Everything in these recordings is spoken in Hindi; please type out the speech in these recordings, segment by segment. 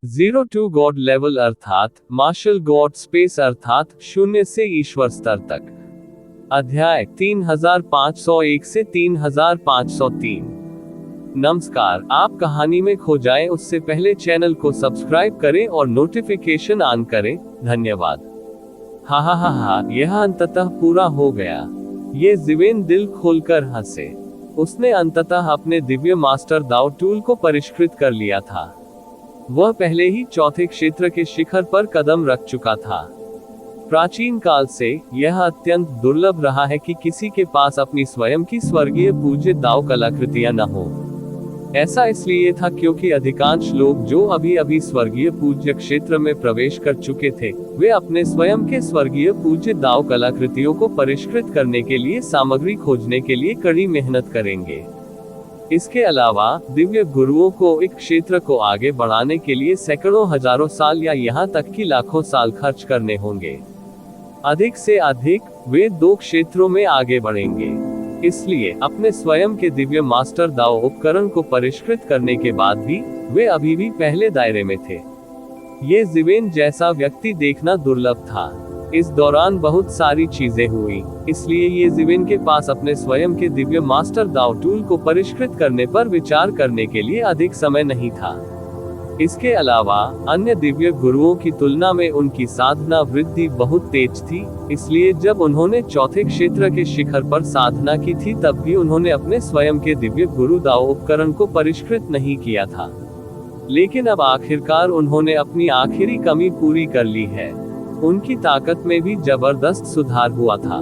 जीरो टू गॉड लेवल अर्थात मार्शल गॉड स्पेस अर्थात शून्य से ईश्वर स्तर तक। अध्याय 3501 से 3503। नमस्कार, आप कहानी में खो जाएं उससे पहले चैनल को सब्सक्राइब करें और नोटिफिकेशन ऑन करें। धन्यवाद। हा, यह अंततः पूरा हो गया। ये जिवेन दिल खोलकर हंसे। उसने अंततः अपने दिव्य मास्टर दाव टूल को परिष्कृत कर लिया था। वह पहले ही चौथे क्षेत्र के शिखर पर कदम रख चुका था। प्राचीन काल से यह अत्यंत दुर्लभ रहा है कि किसी के पास अपनी स्वयं की स्वर्गीय पूज्य दाव कलाकृतियां न हो। ऐसा इसलिए था क्योंकि अधिकांश लोग जो अभी अभी स्वर्गीय पूज्य क्षेत्र में प्रवेश कर चुके थे, वे अपने स्वयं के स्वर्गीय पूज्य दाव कलाकृतियों को परिष्कृत करने के लिए सामग्री खोजने के लिए कड़ी मेहनत करेंगे। इसके अलावा दिव्य गुरुओं को एक क्षेत्र को आगे बढ़ाने के लिए सैकड़ों हजारों साल या यहाँ तक कि लाखों साल खर्च करने होंगे। अधिक से अधिक वे 2 क्षेत्रों में आगे बढ़ेंगे। इसलिए अपने स्वयं के दिव्य मास्टर दाव उपकरण को परिष्कृत करने के बाद भी वे अभी भी पहले दायरे में थे। ये जिवेन जैसा व्यक्ति देखना दुर्लभ था। इस दौरान बहुत सारी चीजें हुई, इसलिए ये जिवेन के पास अपने स्वयं के दिव्य मास्टर दाव टूल को परिष्कृत करने पर विचार करने के लिए अधिक समय नहीं था। इसके अलावा अन्य दिव्य गुरुओं की तुलना में उनकी साधना वृद्धि बहुत तेज थी, इसलिए जब उन्होंने चौथे क्षेत्र के शिखर पर साधना की थी तब भी उन्होंने अपने स्वयं के दिव्य गुरु दाव उपकरण को परिष्कृत नहीं किया था। लेकिन अब आखिरकार उन्होंने अपनी आखिरी कमी पूरी कर ली है। उनकी ताकत में भी जबरदस्त सुधार हुआ था।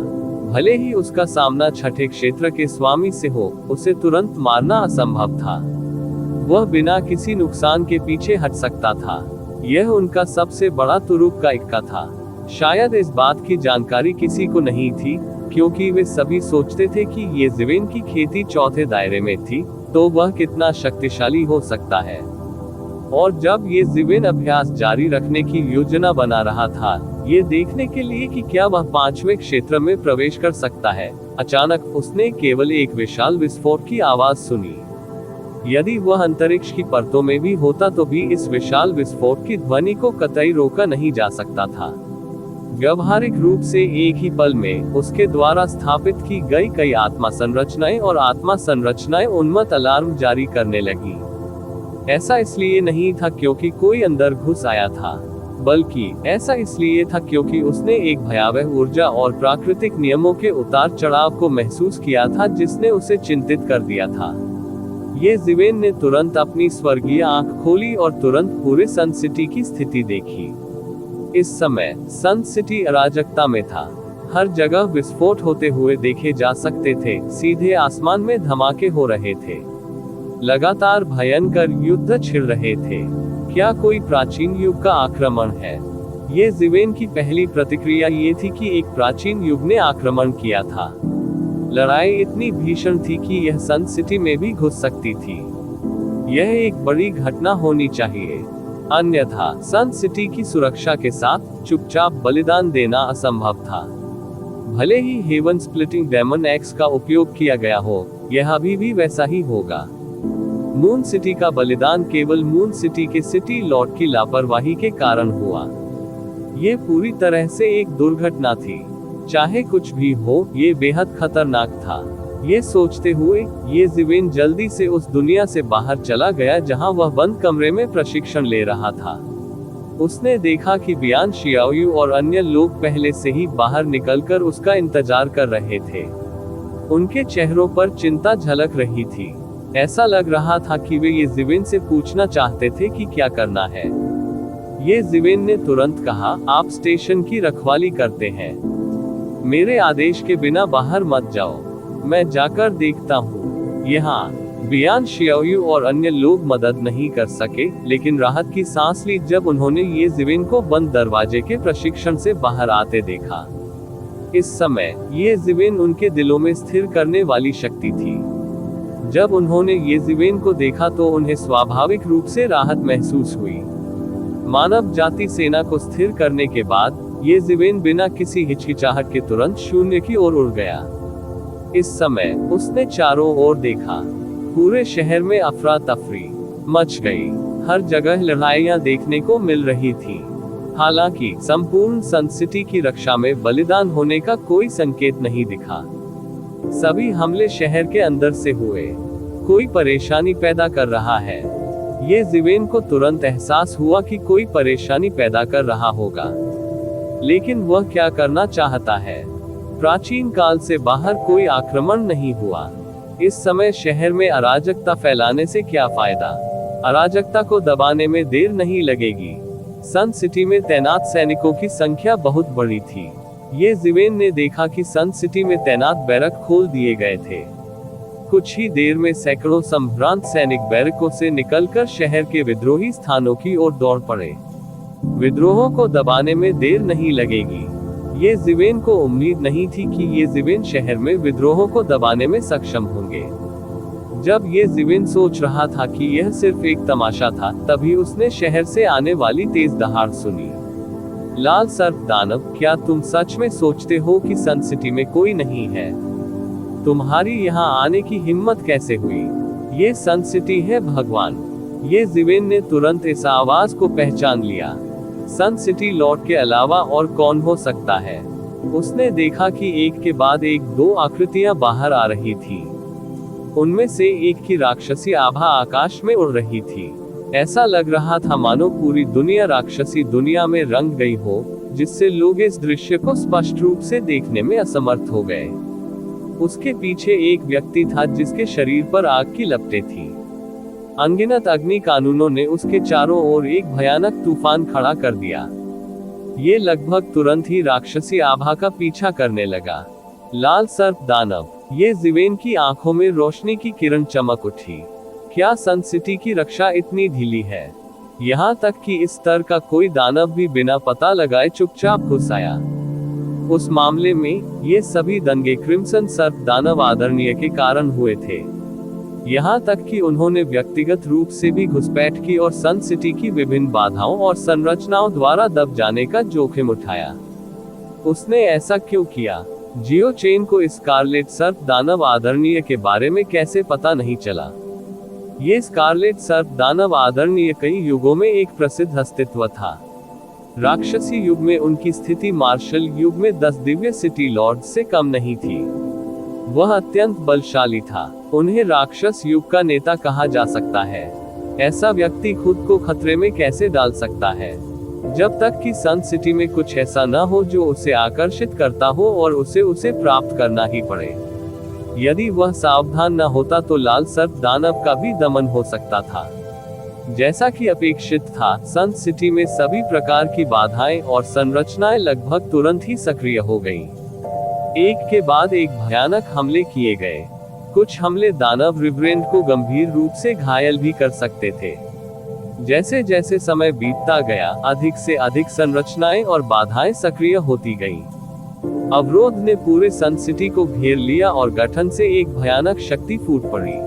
भले ही उसका सामना छठे क्षेत्र के स्वामी से हो, उसे तुरंत मारना असंभव था। वह बिना किसी नुकसान के पीछे हट सकता था। यह उनका सबसे बड़ा तुरुप का इक्का था। शायद इस बात की जानकारी किसी को नहीं थी, क्योंकि वे सभी सोचते थे कि ये जिवेन की खेती चौथे दायरे में थी, तो वह कितना शक्तिशाली हो सकता है। और जब ये जिवेन अभ्यास जारी रखने की योजना बना रहा था, ये देखने के लिए कि क्या वह 5वें क्षेत्र में प्रवेश कर सकता है, अचानक उसने केवल एक विशाल विस्फोट की आवाज सुनी। यदि वह अंतरिक्ष की परतों में भी होता तो भी इस विशाल विस्फोट की ध्वनि को कतई रोका नहीं जा सकता था। व्यवहारिक रूप से एक ही पल में उसके द्वारा स्थापित की गई कई आत्मा संरचनाएं और आत्मा संरचनाएं उन्मत्त अलार्म जारी करने लगी। ऐसा इसलिए नहीं था क्योंकि कोई अंदर घुस आया था, बल्कि ऐसा इसलिए था क्योंकि उसने एक भयावह ऊर्जा और प्राकृतिक नियमों के उतार चढ़ाव को महसूस किया था जिसने उसे चिंतित कर दिया था। ये जिवेन ने तुरंत अपनी स्वर्गीय आंख खोली और तुरंत पूरे सन सिटी की स्थिति देखी। इस समय सन सिटी अराजकता में था। हर जगह विस्फोट होते हुए देखे जा सकते थे, सीधे आसमान में धमाके हो रहे थे, लगातार भयंकर युद्ध छिड़ रहे थे। क्या कोई प्राचीन युग का आक्रमण है? ये जिवेन की पहली प्रतिक्रिया ये थी कि एक प्राचीन युग ने आक्रमण किया था। लड़ाई इतनी भीषण थी कि यह सन सिटी में भी घुस सकती थी। यह एक बड़ी घटना होनी चाहिए, अन्यथा सन सिटी की सुरक्षा के साथ चुपचाप बलिदान देना असंभव था। भले ही हेवन स्प्लिटिंग डेमन एक्स का उपयोग किया गया हो, यह अभी भी वैसा ही होगा। मून सिटी का बलिदान केवल मून सिटी के सिटी लॉर्ड की लापरवाही के कारण हुआ। ये पूरी तरह से एक दुर्घटना थी। चाहे कुछ भी हो, ये बेहद खतरनाक था। ये सोचते हुए ये जिवेन जल्दी से उस दुनिया से बाहर चला गया जहां वह बंद कमरे में प्रशिक्षण ले रहा था। उसने देखा कि बियान शियाओयू और अन्य लोग पहले से ही बाहर निकलकर उसका इंतजार कर रहे थे। उनके चेहरों पर चिंता झलक रही थी। ऐसा लग रहा था कि वे ये जिवेन से पूछना चाहते थे कि क्या करना है। ये जिवेन ने तुरंत कहा, आप स्टेशन की रखवाली करते हैं। मेरे आदेश के बिना बाहर मत जाओ, मैं जाकर देखता हूँ। यहाँ बियान शियाओयू और अन्य लोग मदद नहीं कर सके, लेकिन राहत की सांस ली जब उन्होंने ये जिवेन को बंद दरवाजे के प्रशिक्षण से बाहर आते देखा। इस समय ये जिवेन उनके दिलों में स्थिर करने वाली शक्ति थी। जब उन्होंने ये जिवेन को देखा तो उन्हें स्वाभाविक रूप से राहत महसूस हुई। मानव जाति सेना को स्थिर करने के बाद ये जिवेन बिना किसी हिचकिचाहट के तुरंत शून्य की ओर उड़ गया। इस समय उसने चारों ओर देखा। पूरे शहर में अफरा तफरी मच गई। हर जगह लड़ाइयां देखने को मिल रही थी। हालांकि संपूर्ण सन सिटी की रक्षा में बलिदान होने का कोई संकेत नहीं दिखा। सभी हमले शहर के अंदर से हुए। कोई परेशानी पैदा कर रहा है। ये जिवेन को तुरंत एहसास हुआ कि कोई परेशानी पैदा कर रहा होगा, लेकिन वह क्या करना चाहता है। प्राचीन काल से बाहर कोई आक्रमण नहीं हुआ। इस समय शहर में अराजकता फैलाने से क्या फायदा। अराजकता को दबाने में देर नहीं लगेगी। सन सिटी में तैनात सैनिकों की संख्या बहुत बड़ी थी। ये जिवेन ने देखा कि सन सिटी में तैनात बैरक खोल दिए गए थे। कुछ ही देर में सैकड़ों संभ्रांत सैनिक बैरकों से निकलकर शहर के विद्रोही स्थानों की ओर दौड़ पड़े। विद्रोहों को दबाने में देर नहीं लगेगी। ये जिवेन को उम्मीद नहीं थी कि ये जिवेन शहर में विद्रोहों को दबाने में सक्षम होंगे। जब ये जिवेन सोच रहा था कि यह सिर्फ एक तमाशा था, तभी उसने शहर से आने वाली तेज दहाड़ सुनी। लाल सर्प दानव, क्या तुम सच में सोचते हो कि सन सिटी में कोई नहीं है? तुम्हारी यहाँ आने की हिम्मत कैसे हुई? ये सन सिटी है भगवान। ये जिवेन ने तुरंत इस आवाज को पहचान लिया। सन सिटी लॉर्ड के अलावा और कौन हो सकता है? उसने देखा कि एक के बाद एक दो आकृतियां बाहर आ रही थी। उनमें से एक की राक्षसी आभा आकाश में उड़ रही थी। ऐसा लग रहा था मानो पूरी दुनिया राक्षसी दुनिया में रंग गई हो, जिससे लोग इस दृश्य को स्पष्ट रूप से देखने में असमर्थ हो गए। उसके पीछे एक व्यक्ति था जिसके शरीर पर आग की लपटें थी। अनगिनत अग्नि कानूनों ने उसके चारों ओर एक भयानक तूफान खड़ा कर दिया। ये लगभग तुरंत ही राक्षसी आभा का पीछा करने लगा। लाल सर्प दानव, ये जिवेन की आंखों में रोशनी की किरण चमक उठी। क्या सन सिटी की रक्षा इतनी ढीली है? यहाँ तक कि इस स्तर का कोई दानव भी बिना पता लगाए चुपचाप घुस आया। उस मामले में ये सभी दंगे क्रिम्सन सर्प दानव आदरणीय के कारण हुए थे। यहाँ तक कि उन्होंने व्यक्तिगत रूप से भी घुसपैठ की और सन सिटी की विभिन्न बाधाओं और संरचनाओं द्वारा दब जाने का जोखिम उठाया। उसने ऐसा क्यों किया? जियो चेन को स्कारलेट सर्प दानव आदरणीय के बारे में कैसे पता नहीं चला? ये स्कारलेट सर्प दानव आदरणीय कई युगों में एक प्रसिद्ध अस्तित्व था। राक्षसी युग में उनकी स्थिति मार्शल युग में 10 दिव्य सिटी लॉर्ड से कम नहीं थी। वह अत्यंत बलशाली था। उन्हें राक्षस युग का नेता कहा जा सकता है। ऐसा व्यक्ति खुद को खतरे में कैसे डाल सकता है, जब तक कि सन सिटी में कुछ ऐसा न हो जो उसे आकर्षित करता हो और उसे प्राप्त करना ही पड़े। यदि वह सावधान न होता तो लाल सर्प दानव का भी दमन हो सकता था। जैसा कि अपेक्षित था, सन सिटी में सभी प्रकार की बाधाएं और संरचनाएं लगभग तुरंत ही सक्रिय हो गईं। एक के बाद एक भयानक हमले किए गए। कुछ हमले दानव रिवरेंट को गंभीर रूप से घायल भी कर सकते थे। जैसे जैसे समय बीतता गया, अधिक से अधिक संरचनाएं और बाधाएं सक्रिय होती गईं। अवरोध ने पूरे सन सिटी को घेर लिया और गठन से एक भयानक शक्ति फूट पड़ी।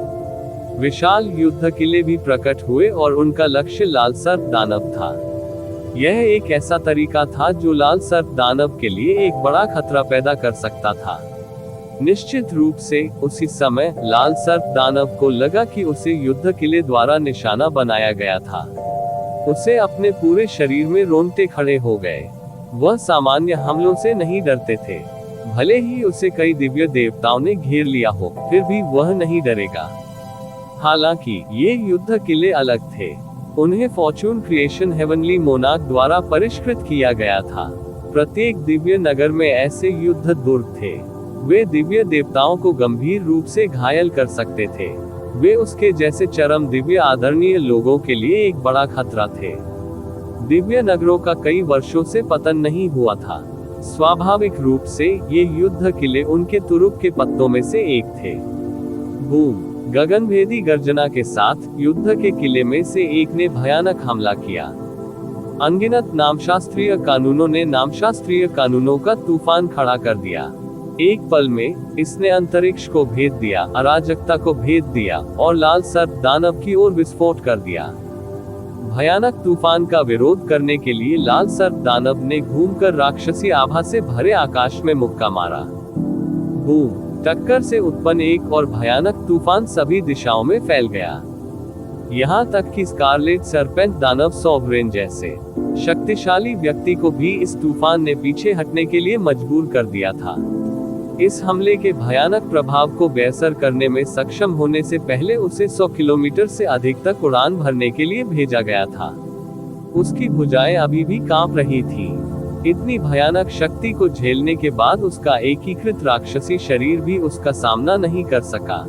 विशाल युद्ध किले भी प्रकट हुए और उनका लक्ष्य लाल सर्प दानव था। यह एक ऐसा तरीका था जो लाल सर्प दानव के लिए एक बड़ा खतरा पैदा कर सकता था। निश्चित रूप से उसी समय लाल सर्प दानव को लगा कि उसे युद्ध किले द्वारा निशाना बनाया गया था। उसे अपने पूरे शरीर में रोंगटे खड़े हो गए। वह सामान्य हमलों से नहीं डरते थे। भले ही उसे कई दिव्य देवताओं ने घेर लिया हो, फिर भी वह नहीं डरेगा। हालांकि ये युद्ध किले अलग थे। उन्हें फॉर्चून क्रिएशन हेवनली मोनार्क द्वारा परिष्कृत किया गया था। प्रत्येक दिव्य नगर में ऐसे युद्ध दुर्ग थे। वे दिव्य देवताओं को गंभीर रूप से घायल कर सकते थे। वे उसके जैसे चरम दिव्य आदरणीय लोगों के लिए एक बड़ा खतरा थे। दिव्य नगरों का कई वर्षों से पतन नहीं हुआ था। स्वाभाविक रूप से ये युद्ध किले उनके तुरुप के पत्तों में से एक थे। बूम! गगनभेदी गर्जना के साथ युद्ध के किले में से एक ने भयानक हमला किया। अनगिनत नामशास्त्रीय कानूनों ने नामशास्त्रीय कानूनों का तूफान खड़ा कर दिया। एक पल में इसने अंतरिक्ष को भेद दिया, अराजकता को भेद दिया और लाल सर्प दानव की ओर विस्फोट कर दिया। भयानक तूफान का विरोध करने के लिए लाल सर्प दानव ने घूमकर राक्षसी आभा से भरे आकाश में मुक्का मारा। बूम! टक्कर से उत्पन्न एक और भयानक तूफान सभी दिशाओं में फैल गया। यहाँ तक कि स्कारलेट सरपेंट दानव सॉवरेन जैसे शक्तिशाली व्यक्ति को भी इस तूफान ने पीछे हटने के लिए मजबूर कर दिया था। इस हमले के भयानक प्रभाव को बेअसर करने में सक्षम होने से पहले उसे 100 किलोमीटर से अधिक तक उड़ान भरने के लिए भेजा गया था। उसकी भुजाएं अभी भी कांप रही थी। इतनी भयानक शक्ति को झेलने के बाद उसका एकीकृत राक्षसी शरीर भी उसका सामना नहीं कर सका।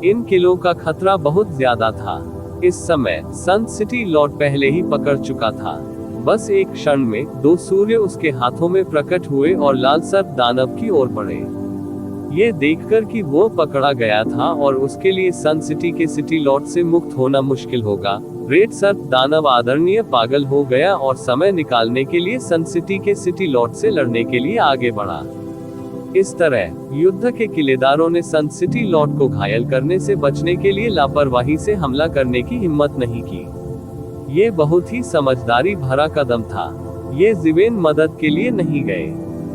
इन किलों का खतरा बहुत ज्यादा था। इस समय सन सिटी लॉर्ड पहले ही पकड़ चुका था। बस एक क्षण में 2 सूर्य उसके हाथों में प्रकट हुए और लाल सर्प दानव की ओर बढ़े। ये देखकर कि वो पकड़ा गया था और उसके लिए सन सिटी के सिटी लॉर्ड से मुक्त होना मुश्किल होगा, रेड सर्प दानव आदरणीय पागल हो गया और समय निकालने के लिए सन सिटी के सिटी लॉर्ड से लड़ने के लिए आगे बढ़ा। इस तरह युद्ध के किलेदारों ने सन सिटी लॉर्ड को घायल करने से बचने के लिए लापरवाही से हमला करने की हिम्मत नहीं की। ये बहुत ही समझदारी भरा कदम था। ये ज़िवेन मदद के लिए नहीं गए,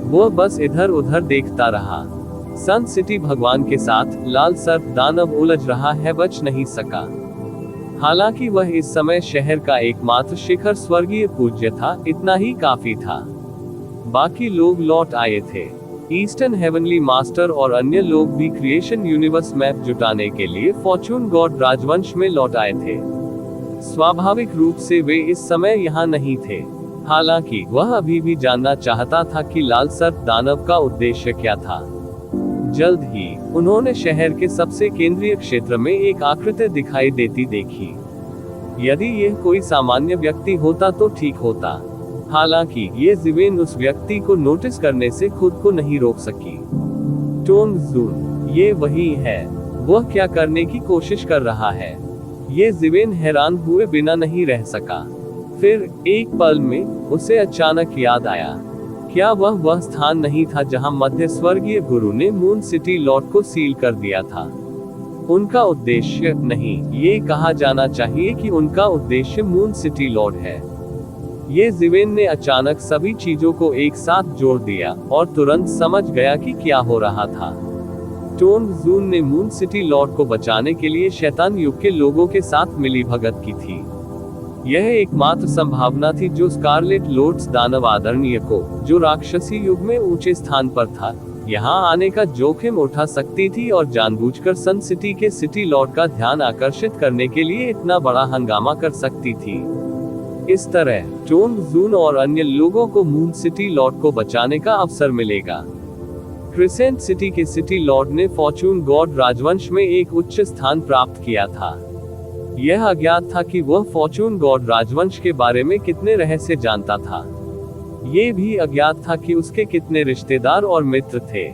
वो बस इधर उधर देखता रहा। सन सिटी भगवान के साथ लाल सर्प दानव उलझ रहा है, बच नहीं सका। हालांकि वह इस समय शहर का एकमात्र शिखर स्वर्गीय पूज्य था, इतना ही काफी था। बाकी लोग लौट आए थे। ईस्टर्न हेवनली मास्टर और अन्य लोग भी क्रिएशन यूनिवर्स मैप जुटाने के लिए फॉर्चून गॉड राजवंश में लौट आए थे। स्वाभाविक रूप से वे इस समय यहाँ नहीं थे। हालांकि वह अभी भी जानना चाहता था कि लाल सर्प दानव का उद्देश्य क्या था। जल्द ही उन्होंने शहर के सबसे केंद्रीय क्षेत्र में एक आकृति दिखाई देती देखी। यदि यह कोई सामान्य व्यक्ति होता तो ठीक होता। हालांकि ये ज़िवेन उस व्यक्ति को नोटिस करने से खुद को नहीं रोक सकी। टोंग जून, ये वही है। वह क्या करने की कोशिश कर रहा है? ये ज़िवेन हैरान हुए बिना नहीं रह सका। फिर एक पल में उसे अचानक याद आया, क्या वह स्थान नहीं था जहां मध्य स्वर्गीय गुरु ने मून सिटी लॉर्ड को सील कर दिया था? उनका उद्देश्य नहीं, ये कहा जाना चाहिए कि उनका उद्देश्य मून सिटी लॉर्ड है। ये ज़िवेन ने अचानक सभी चीजों को एक साथ जोड़ दिया और तुरंत समझ गया कि क्या हो रहा था। टोंग जून ने मून सिटी लॉर्ड को बचाने के लिए शैतान युग के लोगों के साथ मिलीभगत की थी। यह एकमात्र संभावना थी जो स्कारलेट लॉर्ड्स दानव आदरणीय को, जो राक्षसी युग में ऊंचे स्थान पर था, यहाँ आने का जोखिम उठा सकती थी और जानबूझकर सन सिटी के सिटी लॉर्ड का ध्यान आकर्षित करने के लिए इतना बड़ा हंगामा कर सकती थी। इस तरह टोंग जून और अन्य लोगों को मून सिटी लॉर्ड को बचाने का अवसर मिलेगा। क्रिसेंट सिटी के सिटी लॉर्ड ने फॉर्चून गॉड राजवंश में एक उच्च स्थान प्राप्त किया था। यह अज्ञात था कि वह फॉर्चून गॉड राजवंश के बारे में कितने रहस्य जानता था। ये भी अज्ञात था कि उसके कितने रिश्तेदार और मित्र थे।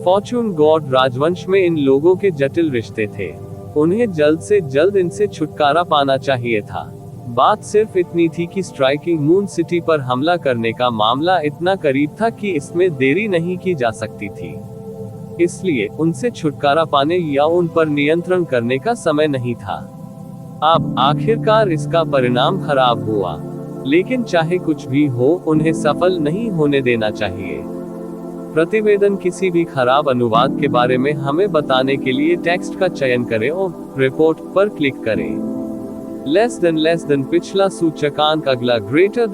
फॉर्चून गॉड राजवंश में इन लोगों के जटिल रिश्ते थे। उन्हें जल्द से जल्द इनसे छुटकारा पाना चाहिए था। बात सिर्फ इतनी थी कि स्ट्राइकिंग मून सिटी पर हमला करने का मामला इतना करीब था कि इसमें देरी नहीं की जा सकती थी। इसलिए उनसे छुटकारा पाने या उन पर नियंत्रण करने का समय नहीं था। अब आखिरकार इसका परिणाम खराब हुआ, लेकिन चाहे कुछ भी हो, उन्हें सफल नहीं होने देना चाहिए। प्रतिवेदन किसी भी खराब अनुवाद के बारे में हमें बताने के लिए टेक्स्ट का चयन करें और रिपोर्ट पर क्लिक करें। लेस देन पिछला सूचकांक, अगला ग्रेटर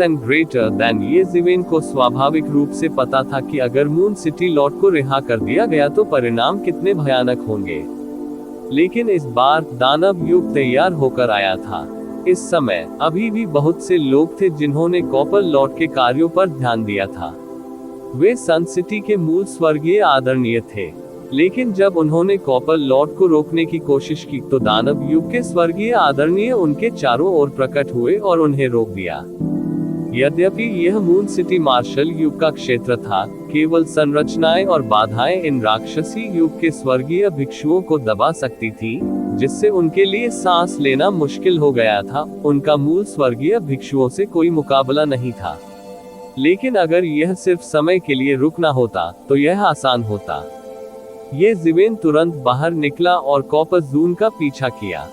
देन। ये ज़िवेन को स्वाभाविक रूप से पता था कि अगर मून सिटी लॉर्ड को रिहा कर दिया गया तो परिणाम कितने भयानक होंगे। लेकिन इस बार दानव युग तैयार होकर आया था। इस समय अभी भी बहुत से लोग थे जिन्होंने कॉपर लॉर्ड के कार्यों पर ध्यान दिया था। वे सन सिटी के मूल स्वर्गीय आदरणीय थे, लेकिन जब उन्होंने कॉपर लॉर्ड को रोकने की कोशिश की तो दानव युग के स्वर्गीय आदरणीय उनके चारों ओर प्रकट हुए और उन्हें रोक दिया। यद्यपि यह मून सिटी मार्शल युग का क्षेत्र था, केवल संरचनाएं और बाधाएं इन राक्षसी युग के स्वर्गीय भिक्षुओं को दबा सकती थी, जिससे उनके लिए सांस लेना मुश्किल हो गया था। उनका मूल स्वर्गीय भिक्षुओं से कोई मुकाबला नहीं था। लेकिन अगर यह सिर्फ समय के लिए रुकना होता तो यह आसान होता। ये ज़िवेन तुरंत बाहर निकला और कॉपर जून का पीछा किया।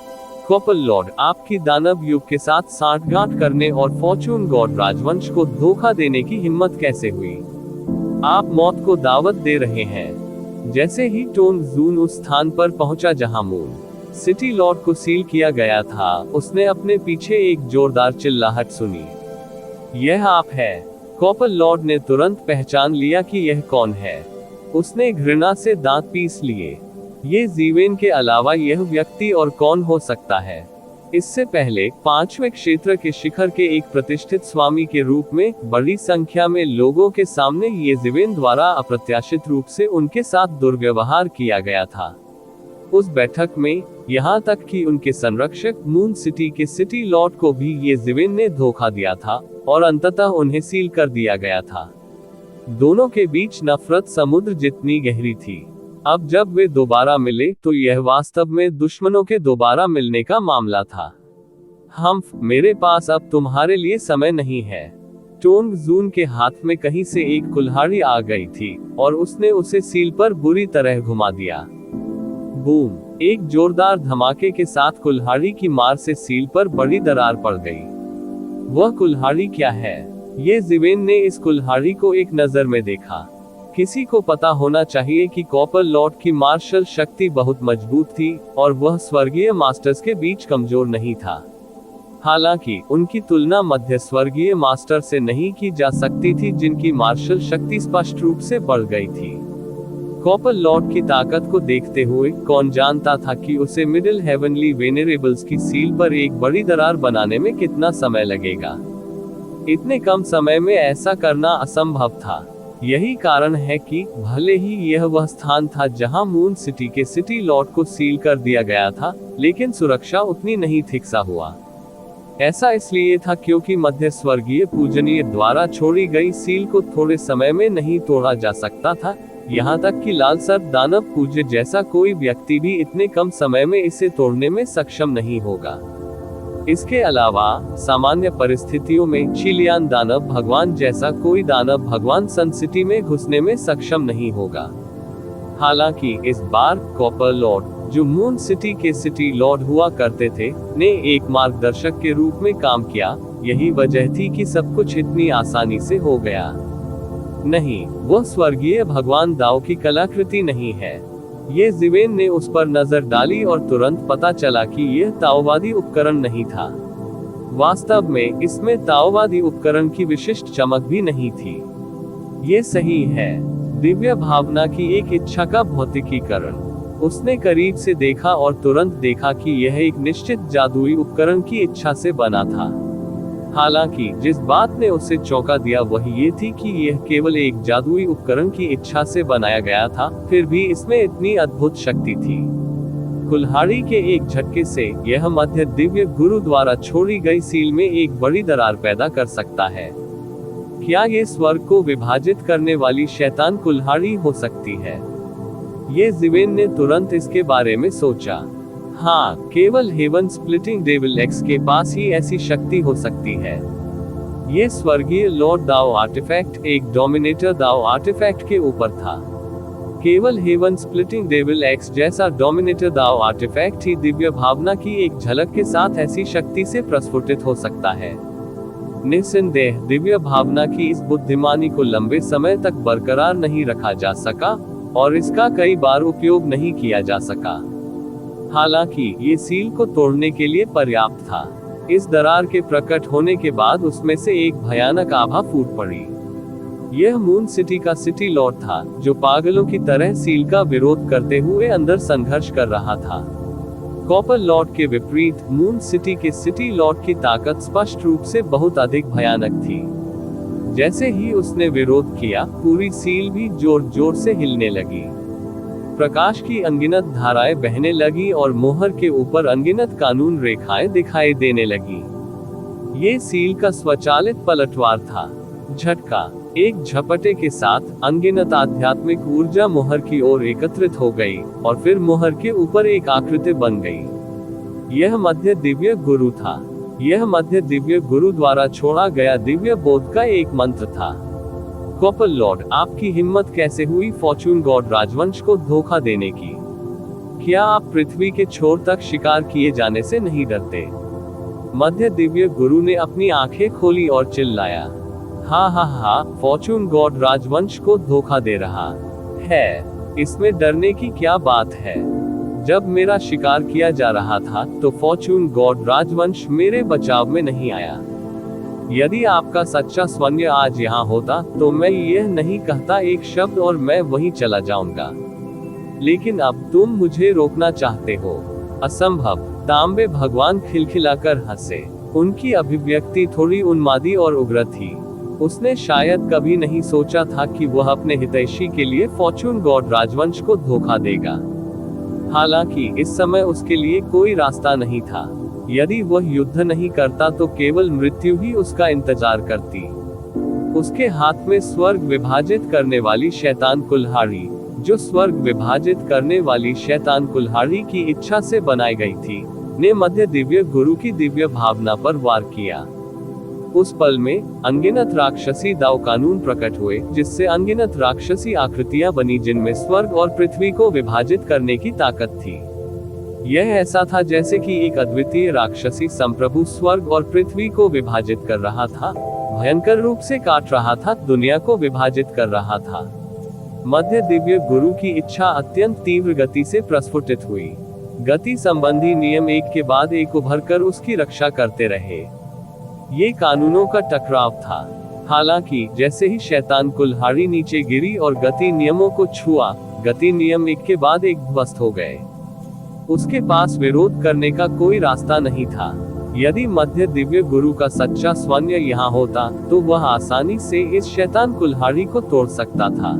कॉपर लॉर्ड, आपकी दानव युग के साथ सांठगांठ करने और फॉर्चून गॉड राजवंश को धोखा देने की हिम्मत कैसे हुई? आप मौत को दावत दे रहे हैं। जैसे ही टोंग जून उस स्थान पर पहुंचा जहां मून सिटी लॉर्ड को सील किया गया था। उसने अपने पीछे एक जोरदार चिल्लाहट सुनी। यह आप है। कॉपर लॉर्ड ने तुरंत पहचान लिया कि यह कौन है। उसने घृणा से दांत पीस लिए। ये जीवेन के अलावा यह व्यक्ति और कौन हो सकता है। इससे पहले 5वें क्षेत्र के शिखर के एक प्रतिष्ठित स्वामी के रूप में बड़ी संख्या में लोगों के सामने ये जीवेन द्वारा अप्रत्याशित रूप से उनके साथ दुर्व्यवहार किया गया था। उस बैठक में यहाँ तक कि उनके संरक्षक मून सिटी के सिटी लॉर्ड को भी ये जीवेन ने धोखा दिया था और अंततः उन्हें सील कर दिया गया था। दोनों के बीच नफरत समुद्र जितनी गहरी थी। अब जब वे दोबारा मिले तो यह वास्तव में दुश्मनों के दोबारा मिलने का मामला था। हम्फ, मेरे पास अब तुम्हारे लिए समय नहीं है। टोंग जून के हाथ में कहीं से एक कुल्हाड़ी आ गई थी और उसने उसे सील पर बुरी तरह घुमा दिया। बूम! एक जोरदार धमाके के साथ कुल्हाड़ी की मार से सील पर बड़ी दरार पड़ गई। वह कुल्हाड़ी क्या है? ये जीवेन ने इस कुल्हाड़ी को एक नजर में देखा। किसी को पता होना चाहिए कि कॉपर लॉर्ड की मार्शल शक्ति बहुत मजबूत थी और वह स्वर्गीय मास्टर्स के बीच कमजोर नहीं था। हालांकि उनकी तुलना मध्य स्वर्गीय मास्टर से नहीं की जा सकती थी, जिनकी मार्शल शक्ति स्पष्ट रूप से बढ़ गई थी। कॉपर लॉर्ड की ताकत को देखते हुए कौन जानता था कि उसे मिडिल हेवनली वेनेरेबल्स की सील पर एक बड़ी दरार बनाने में कितना समय लगेगा। इतने कम समय में ऐसा करना असंभव था। यही कारण है कि भले ही यह वह स्थान था जहां मून सिटी के सिटी लॉर्ड को सील कर दिया गया था, लेकिन सुरक्षा उतनी नहीं थिकसा हुआ। ऐसा इसलिए था क्योंकि मध्य स्वर्गीय पूजनीय द्वारा छोड़ी गई सील को थोड़े समय में नहीं तोड़ा जा सकता था। यहाँ तक कि लाल सर्प दानव पूज्य जैसा कोई व्यक्ति भी इतने कम समय में इसे तोड़ने में सक्षम नहीं होगा। इसके अलावा सामान्य परिस्थितियों में चिलियान दानव भगवान जैसा कोई दानव भगवान सन सिटी में घुसने में सक्षम नहीं होगा। हालांकि इस बार कॉपर लॉर्ड, जो मून सिटी के सिटी लॉर्ड हुआ करते थे, ने एक मार्गदर्शक के रूप में काम किया। यही वजह थी कि सब कुछ इतनी आसानी से हो गया। नहीं, वह स्वर्गीय भगवान दाओ की कलाकृति नहीं है। ये जीवेन ने उस पर नजर डाली और तुरंत पता चला कि यह ताओवादी उपकरण नहीं था। वास्तव में इसमें ताओवादी उपकरण की विशिष्ट चमक भी नहीं थी। ये सही है, दिव्य भावना की एक इच्छा का भौतिकीकरण। उसने करीब से देखा और तुरंत देखा कि यह एक निश्चित जादुई उपकरण की इच्छा से बना था। हालांकि जिस बात ने उसे चौंका दिया वह ये थी कि यह केवल एक जादुई उपकरण की इच्छा से बनाया गया था, फिर भी इसमें इतनी अद्भुत शक्ति थी। कुल्हाड़ी के एक झटके से यह मध्य दिव्य गुरु द्वारा छोड़ी गई सील में एक बड़ी दरार पैदा कर सकता है। क्या ये स्वर्ग को विभाजित करने वाली शैतान कुल्हाड़ी हो सकती है? ये जीवेन ने तुरंत इसके बारे में सोचा। हाँ, केवल हेवन स्प्लिटिंग डेविल एक्स के पास ही ऐसी शक्ति हो सकती है। ये स्वर्गीय लॉर्ड दाओ आर्टिफैक्ट एक डोमिनेटर दाओ आर्टिफैक्ट के ऊपर था। केवल हेवन स्प्लिटिंग डेविल एक्स जैसा डोमिनेटर दाओ आर्टिफैक्ट ही दिव्य भावना की एक झलक के साथ ऐसी शक्ति से प्रस्फुटित हो सकता है। निस्संदेह दिव्य भावना की इस बुद्धिमानी को लंबे समय तक बरकरार नहीं रखा जा सका और इसका कई बार उपयोग नहीं किया जा सका। हालांकि ये सील को तोड़ने के लिए पर्याप्त था। इस दरार के प्रकट होने के बाद उसमें से एक भयानक आभा फूट पड़ी। यह मून सिटी का सिटी लॉर्ड था, जो पागलों की तरह सील का विरोध करते हुए अंदर संघर्ष कर रहा था। कॉपर लॉर्ड के विपरीत मून सिटी के सिटी लॉर्ड की ताकत स्पष्ट रूप से बहुत अधिक भयानक थी। जैसे ही उसने विरोध किया, पूरी सील भी जोर जोर से हिलने लगी। प्रकाश की अनगिनत धाराएं बहने लगी और मोहर के ऊपर अनगिनत कानून रेखाएं दिखाई देने लगी। ये सील का स्वचालित पलटवार था। झटका, एक झपटे के साथ अनगिनत आध्यात्मिक ऊर्जा मोहर की ओर एकत्रित हो गई और फिर मोहर के ऊपर एक आकृति बन गई। यह मध्य दिव्य गुरु था। यह मध्य दिव्य गुरु द्वारा छोड़ा गया दिव्य बोध का एक मंत्र था। कॉपर लॉर्ड, आपकी हिम्मत कैसे हुई फॉर्चून गॉड राजवंश को धोखा देने की? क्या आप पृथ्वी के छोर तक शिकार किए जाने से नहीं डरते? मध्य दिव्य गुरु ने अपनी आंखें खोली और चिल्लाया, हा हा हा, फॉर्चून गॉड राजवंश को धोखा दे रहा है। इसमें डरने की क्या बात है? जब मेरा शिकार किया जा रहा था तो फॉर्चून गॉड राजवंश मेरे बचाव में नहीं आया। यदि आपका सच्चा स्वन्य आज यहाँ होता तो मैं यह नहीं कहता एक शब्द और मैं वहीं चला जाऊंगा। लेकिन अब तुम मुझे रोकना चाहते हो। असंभव। तांबे भगवान खिलखिलाकर हंसे। उनकी अभिव्यक्ति थोड़ी उन्मादी और उग्र थी। उसने शायद कभी नहीं सोचा था कि वह अपने हितैषी के लिए फॉर्चून गॉड राजवंश को धोखा देगा। हालांकि इस समय उसके लिए कोई रास्ता नहीं था। यदि वह युद्ध नहीं करता तो केवल मृत्यु ही उसका इंतजार करती। उसके हाथ में स्वर्ग विभाजित करने वाली शैतान कुल्हाड़ी, जो स्वर्ग विभाजित करने वाली शैतान कुल्हाड़ी की इच्छा से बनाई गई थी, ने मध्य दिव्य गुरु की दिव्य भावना पर वार किया। उस पल में अनगिनत राक्षसी दाव कानून प्रकट हुए, जिससे अनगिनत राक्षसी आकृतियां बनी जिनमें स्वर्ग और पृथ्वी को विभाजित करने की ताकत थी। यह ऐसा था जैसे कि एक अद्वितीय राक्षसी संप्रभु स्वर्ग और पृथ्वी को विभाजित कर रहा था, भयंकर रूप से काट रहा था, दुनिया को विभाजित कर रहा था। मध्य दिव्य गुरु की इच्छा अत्यंत तीव्र गति से प्रस्फुटित हुई। गति संबंधी नियम एक के बाद एक उभरकर उसकी रक्षा करते रहे। ये कानूनों का टकराव था। हालांकि जैसे ही शैतान कुल्हाड़ी नीचे गिरी और गति नियमों को छुआ, गति नियम एक के बाद एक ध्वस्त हो गए। उसके पास विरोध करने का कोई रास्ता नहीं था। यदि मध्य दिव्य गुरु का सच्चा स्वन्य यहाँ होता तो वह आसानी से इस शैतान कुल्हाड़ी को तोड़ सकता था।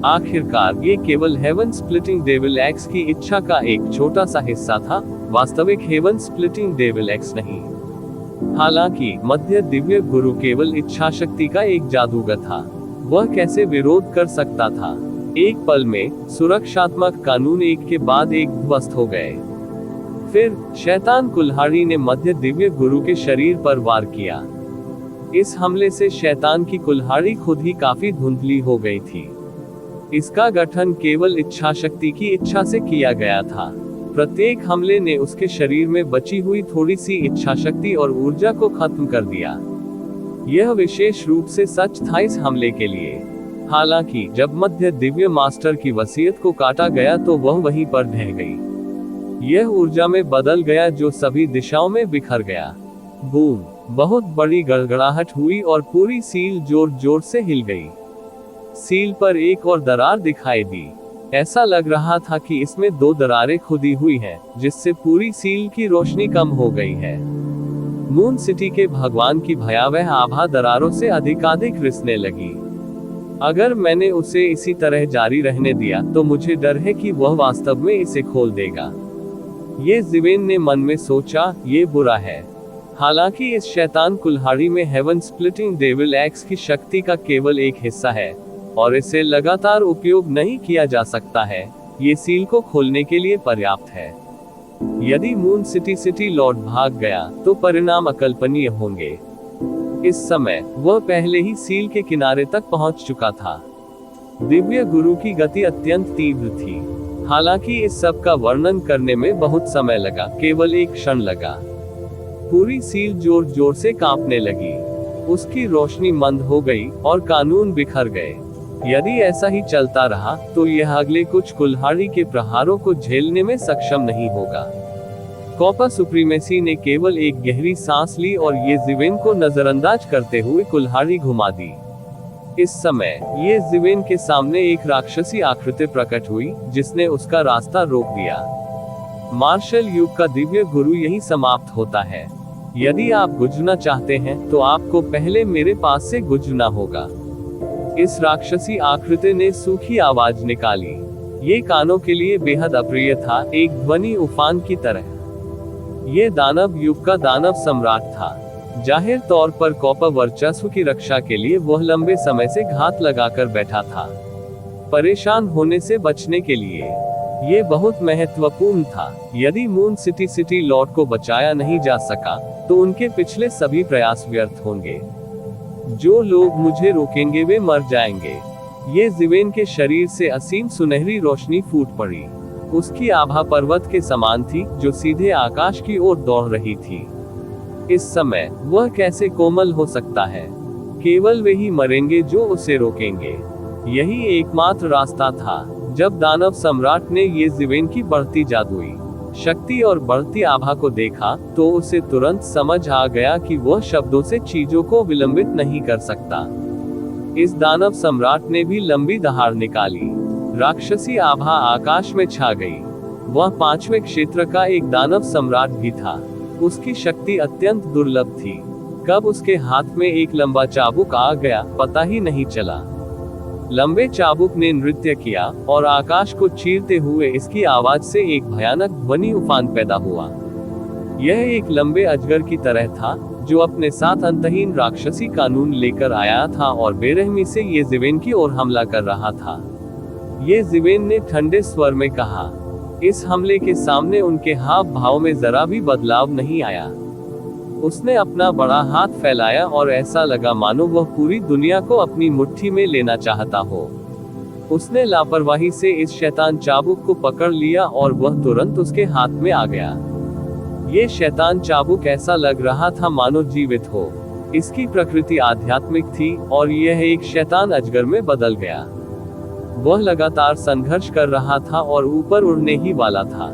आखिरकार ये केवल हेवन स्प्लिटिंग डेविल एक्स की इच्छा का एक छोटा सा हिस्सा था, वास्तविक हेवन स्प्लिटिंग डेविल एक्स नहीं। हालांकि मध्य दिव्य गुरु केवल इच्छा शक्ति का एक जादूगर था। वह कैसे विरोध कर सकता था? एक पल में सुरक्षात्मक कानून एक के बाद एक ध्वस्त हो गए। फिर शैतान कुल्हाड़ी ने मध्य दिव्य गुरु के शरीर पर वार किया। इस हमले से शैतान की कुल्हाड़ी खुद ही काफी धुंधली हो गई थी। इसका गठन केवल इच्छा शक्ति की इच्छा से किया गया था। प्रत्येक हमले ने उसके शरीर में बची हुई थोड़ी सी इच्छा शक्ति और ऊर्जा को खत्म कर दिया। यह विशेष रूप से सच था इस हमले के लिए। हालांकि जब मध्य दिव्य मास्टर की वसीयत को काटा गया तो वह वहीं पर ढह गई। यह ऊर्जा में बदल गया जो सभी दिशाओं में बिखर गया। बूम! बहुत बड़ी गड़गड़ाहट हुई और पूरी सील जोर जोर से हिल गई। सील पर एक और दरार दिखाई दी। ऐसा लग रहा था कि इसमें 2 दरारें खुदी हुई हैं, जिससे पूरी सील की रोशनी कम हो गई है। मून सिटी के भगवान की भयावह आभा दरारों से अधिकाधिक रिसने लगी। अगर मैंने उसे इसी तरह जारी रहने दिया तो मुझे डर है कि वह वास्तव में इसे खोल देगा। ये ज़िवेन ने मन में सोचा, ये बुरा है। हालांकि इस शैतान कुल्हाड़ी में हेवन स्प्लिटिंग डेविल एक्स की शक्ति का केवल एक हिस्सा है और इसे लगातार उपयोग नहीं किया जा सकता है। ये सील को खोलने के लिए पर्याप्त है। यदि मून सिटी लौट भाग गया तो परिणाम अकल्पनीय होंगे। इस समय वह पहले ही सील के किनारे तक पहुंच चुका था। दिव्य गुरु की गति अत्यंत तीव्र थी। हालांकि इस सब का वर्णन करने में बहुत समय लगा, केवल एक क्षण लगा। पूरी सील जोर जोर से कांपने लगी। उसकी रोशनी मंद हो गई और कानून बिखर गए। यदि ऐसा ही चलता रहा तो यह अगले कुछ कुल्हाड़ी के प्रहारों को झेलने में सक्षम नहीं होगा। कॉपर सुप्रीमेसी ने केवल एक गहरी सांस ली और ये ज़िवेन को नजरअंदाज करते हुए कुल्हाड़ी घुमा दी। इस समय ये ज़िवेन के सामने एक राक्षसी आकृति प्रकट हुई, जिसने उसका रास्ता रोक दिया। मार्शल युग का दिव्य गुरु यही समाप्त होता है। यदि आप गुजरना चाहते हैं तो आपको पहले मेरे पास से गुजरना होगा। इस राक्षसी आकृति ने सूखी आवाज निकाली। ये कानों के लिए बेहद अप्रिय था, एक ध्वनि उफान की तरह। ये दानव युग का दानव सम्राट था। जाहिर तौर पर कॉपर वर्चस्व की रक्षा के लिए वह लंबे समय से घात लगाकर बैठा था, परेशान होने से बचने के लिए। ये बहुत महत्वपूर्ण था। यदि मून सिटी लॉर्ड को बचाया नहीं जा सका तो उनके पिछले सभी प्रयास व्यर्थ होंगे। जो लोग मुझे रोकेंगे वे मर जाएंगे। ये ज़िवेन के शरीर से असीम सुनहरी रोशनी फूट पड़ी। उसकी आभा पर्वत के समान थी, जो सीधे आकाश की ओर दौड़ रही थी। इस समय वह कैसे कोमल हो सकता है? केवल वे ही मरेंगे जो उसे रोकेंगे। यही एकमात्र रास्ता था। जब दानव सम्राट ने ये जिवेन की बढ़ती जादुई शक्ति और बढ़ती आभा को देखा, तो उसे तुरंत समझ आ गया कि वह शब्दों से चीजों को विलंबित नहीं कर सकता। इस दानव सम्राट ने भी लंबी दहाड़ निकाली। राक्षसी आभा आकाश में छा गई। वह 5वें क्षेत्र का एक दानव सम्राट भी था। उसकी शक्ति अत्यंत दुर्लभ थी। कब उसके हाथ में एक लंबा चाबुक आ गया, पता ही नहीं चला। लंबे चाबुक ने नृत्य किया और आकाश को चीरते हुए इसकी आवाज से एक भयानक ध्वनि उफान पैदा हुआ। यह एक लंबे अजगर की तरह था, जो अपने साथ अंतहीन राक्षसी कानून लेकर आया था और बेरहमी से ये जिवेन की ओर हमला कर रहा था। ये जिवेन ने ठंडे स्वर में कहा। इस हमले के सामने उनके हाव भाव में जरा भी बदलाव नहीं आया। उसने अपना बड़ा हाथ फैलाया और ऐसा लगा मानो वह पूरी दुनिया को अपनी मुट्ठी में लेना चाहता हो। उसने लापरवाही से इस शैतान चाबुक को पकड़ लिया और वह तुरंत उसके हाथ में आ गया। ये शैतान चाबुक ऐसा लग रहा था मानो जीवित हो। इसकी प्रकृति आध्यात्मिक थी और यह एक शैतान अजगर में बदल गया। वह लगातार संघर्ष कर रहा था और ऊपर उड़ने ही वाला था।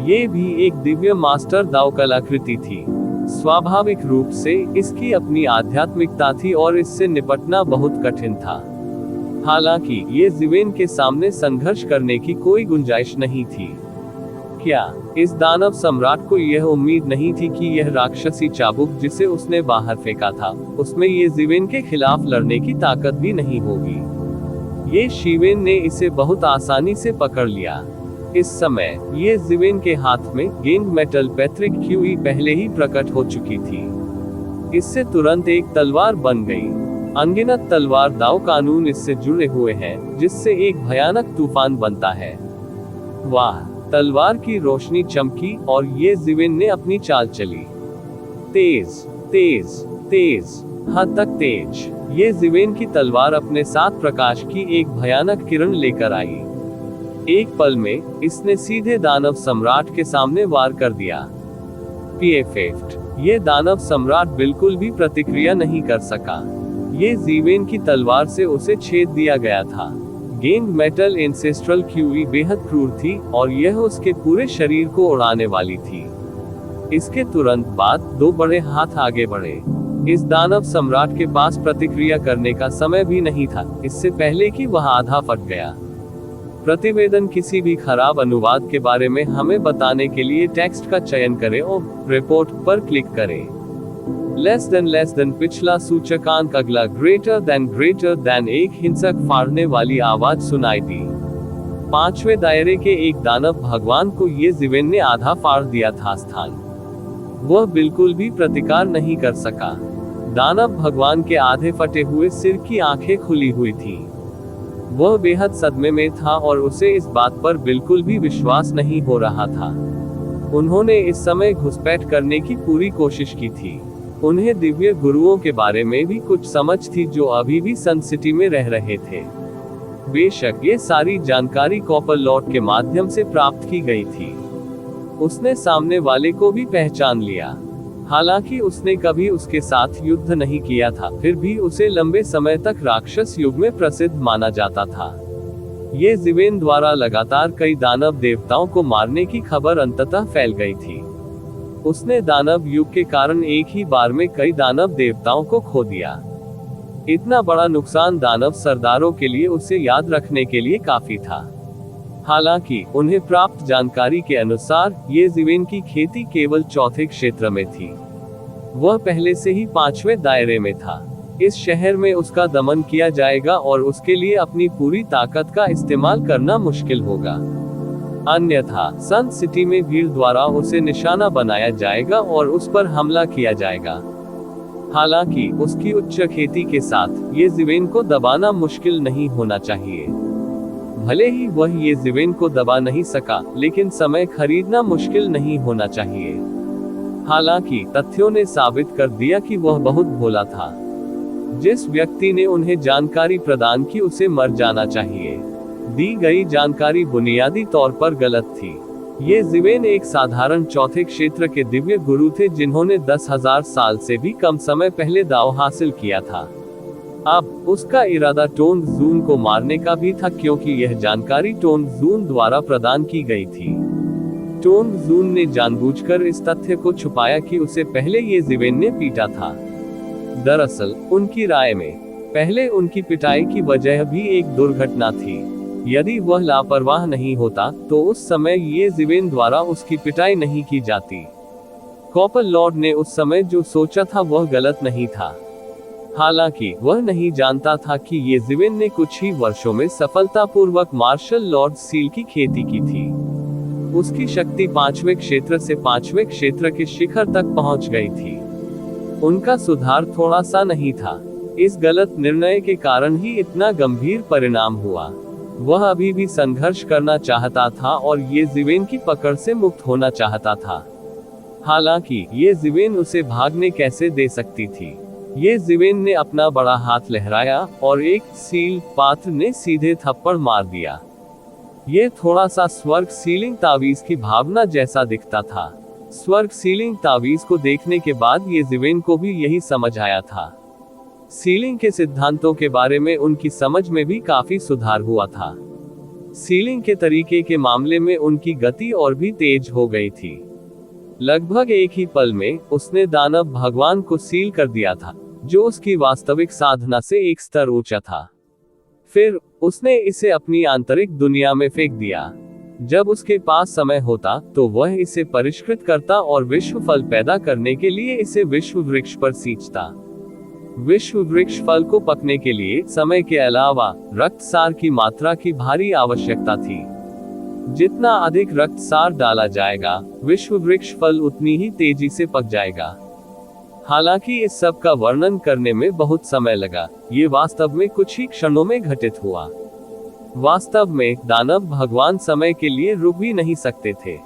ये भी एक दिव्य मास्टर दाव कलाकृति थी। स्वाभाविक रूप से इसकी अपनी आध्यात्मिकता थी और इससे निपटना बहुत कठिन था। हालांकि ये जिवेन के सामने संघर्ष करने की कोई गुंजाइश नहीं थी। क्या इस दानव सम्राट को यह उम्मीद नहीं थी कि यह राक्षसी चाबुक जिसे उसने बाहर फेंका था, उसमें ये जिवेन के खिलाफ लड़ने की ताकत भी नहीं होगी। ये शिवेन ने इसे बहुत आसानी से पकड़ लिया। इस समय ये जिवेन के हाथ में गेंद मेटल पैट्रिक क्यूई पहले ही प्रकट हो चुकी थी। इससे तुरंत एक तलवार बन गई। अनगिनत तलवार दाव कानून इससे जुड़े हुए हैं, जिससे एक भयानक तूफान बनता है। वाह! तलवार की रोशनी चमकी और ये जिवेन ने अपनी चाल चली। तेज, तेज, तेज, हद तक तेज। ये जिवेन की तलवार अपने साथ प्रकाश की एक भयानक किरण लेकर आई। एक पल में इसने सीधे दानव सम्राट के सामने वार कर दिया। पीएफएफ्ट। ये दानव सम्राट बिल्कुल भी प्रतिक्रिया नहीं कर सका। ये जिवेन की तलवार से उसे छेद दिया गया था। गेंद मेटल एंसेस्ट्रल क्यूई बेहद क्रूर थी और यह उसके पूरे शरीर को उड़ाने वाली थी। इसके तुरंत बाद दो बड़े हाथ आगे बढ़े। इस दानव सम्राट के पास प्रतिक्रिया करने का समय भी नहीं था, इससे पहले कि वह आधा फट गया। प्रतिवेदन किसी भी खराब अनुवाद के बारे में हमें बताने के लिए टेक्स्ट का चयन करें और रिपोर्ट पर क्लिक करें। लेस देन पिछला सूचकांक अगला ग्रेटर देन एक हिंसक फाड़ने वाली आवाज सुनाई दी। 5वें दायरे के एक दानव भगवान को ये जिवेन ने आधा फाड़ दिया था स्थान। वह बिल्कुल भी प्रतिकार नहीं कर सका। दानव भगवान के आधे फटे हुए सिर की आंखें खुली हुई थी। वह बेहद सदमे में था और उसे इस बात पर बिल्कुल भी विश्वास नहीं हो रहा था। उन्होंने इस समय घुसपैठ करने की पूरी कोशिश की थी। उन्हें दिव्य गुरुओं के बारे में भी कुछ समझ थी जो अभी भी सन सिटी में रह रहे थे। बेशक ये सारी जानकारी कॉपर लॉट के माध्यम से प्राप्त की गई थी। उसने सामने वाले को भी पहचान लिया। हालांकि उसने कभी उसके साथ युद्ध नहीं किया था, फिर भी उसे लंबे समय तक राक्षस युग में प्रसिद्ध माना जाता था। ये जिवेन द्वारा लगातार कई दानव देवताओं को मारने की खबर अंततः फैल गई थी। उसने दानव युग के कारण एक ही बार में कई दानव देवताओं को खो दिया। इतना बड़ा नुकसान दानव सरदारों के लिए उसे याद रखने के लिए काफी था। हालांकि उन्हें प्राप्त जानकारी के अनुसार ये जिवेन की खेती केवल चौथे क्षेत्र में थी। वह पहले से ही 5वें दायरे में था। इस शहर में उसका दमन किया जाएगा और उसके लिए अपनी पूरी ताकत का इस्तेमाल करना मुश्किल होगा। अन्यथा सन सिटी में भीड़ द्वारा उसे निशाना बनाया जाएगा और उस पर हमला किया जाएगा। हालांकि उसकी उच्च खेती के साथ ये जिवेन को दबाना मुश्किल नहीं होना चाहिए। भले ही वह ये जिवेन को दबा नहीं सका, लेकिन समय खरीदना मुश्किल नहीं होना चाहिए। हालांकि तथ्यों ने साबित कर दिया कि वह बहुत भोला था। जिस व्यक्ति ने उन्हें जानकारी प्रदान की उसे मर जाना चाहिए। दी गई जानकारी बुनियादी तौर पर गलत थी। ये जिवेन एक साधारण चौथे क्षेत्र के दिव्य गुरु थे जिन्होंने 10,000 साल से भी कम समय पहले दाव हासिल किया था। अब उसका इरादा टोंग जून को मारने का भी था, क्योंकि यह जानकारी टोंग जून द्वारा प्रदान की गई थी। टोंग जून ने जानबूझकर इस तथ्य को छुपाया कि उसे पहले ये जिवेन ने पीटा था। दरअसल उनकी राय में पहले उनकी पिटाई की वजह भी एक दुर्घटना थी। यदि वह लापरवाह नहीं होता तो उस समय ये जिवेन द्वारा उसकी पिटाई नहीं की जाती। कॉपर लॉर्ड ने उस समय जो सोचा था वह गलत नहीं था। हालांकि वह नहीं जानता था कि ये जिवेन ने कुछ ही वर्षों में सफलतापूर्वक मार्शल लॉर्ड सील की खेती की थी। उसकी शक्ति 5वें क्षेत्र से 5वें क्षेत्र के शिखर तक पहुंच गई थी। उनका सुधार थोड़ा सा नहीं था। इस गलत निर्णय के कारण ही इतना गंभीर परिणाम हुआ। वह अभी भी संघर्ष करना चाहता था और ये जिवेन की पकड़ से मुक्त होना चाहता था। हालांकि ये जिवेन उसे भागने कैसे दे सकती थी। ये जिवेन ने अपना बड़ा हाथ लहराया और एक सील पात्र ने सीधे थप्पड़ मार दिया। ये थोड़ा सा स्वर्ग सीलिंग तावीज की भावना जैसा दिखता था। स्वर्ग सीलिंग तावीज को देखने के बाद ये जिवेन को भी यही समझ आया था। सीलिंग के सिद्धांतों के बारे में उनकी समझ में भी काफी सुधार हुआ था। सीलिंग के तरीके के मामले में उनकी गति और भी तेज हो गई थी। लगभग एक ही पल में उसने दानव भगवान को सील कर दिया था, जो उसकी वास्तविक साधना से एक स्तर ऊंचा था। फिर उसने इसे अपनी आंतरिक दुनिया में फेंक दिया। जब उसके पास समय होता तो वह इसे परिष्कृत करता और विश्व फल पैदा करने के लिए इसे विश्व वृक्ष पर सींचता। विश्व वृक्ष फल को पकने के लिए समय के अलावा रक्तसार की मात्रा की भारी आवश्यकता थी। जितना अधिक रक्तसार डाला जाएगा, विश्व वृक्ष फल उतनी ही तेजी से पक जाएगा। हालांकि इस सब का वर्णन करने में बहुत समय लगा। ये वास्तव में कुछ ही क्षणों में घटित हुआ। वास्तव में दानव भगवान समय के लिए रुक भी नहीं सकते थे।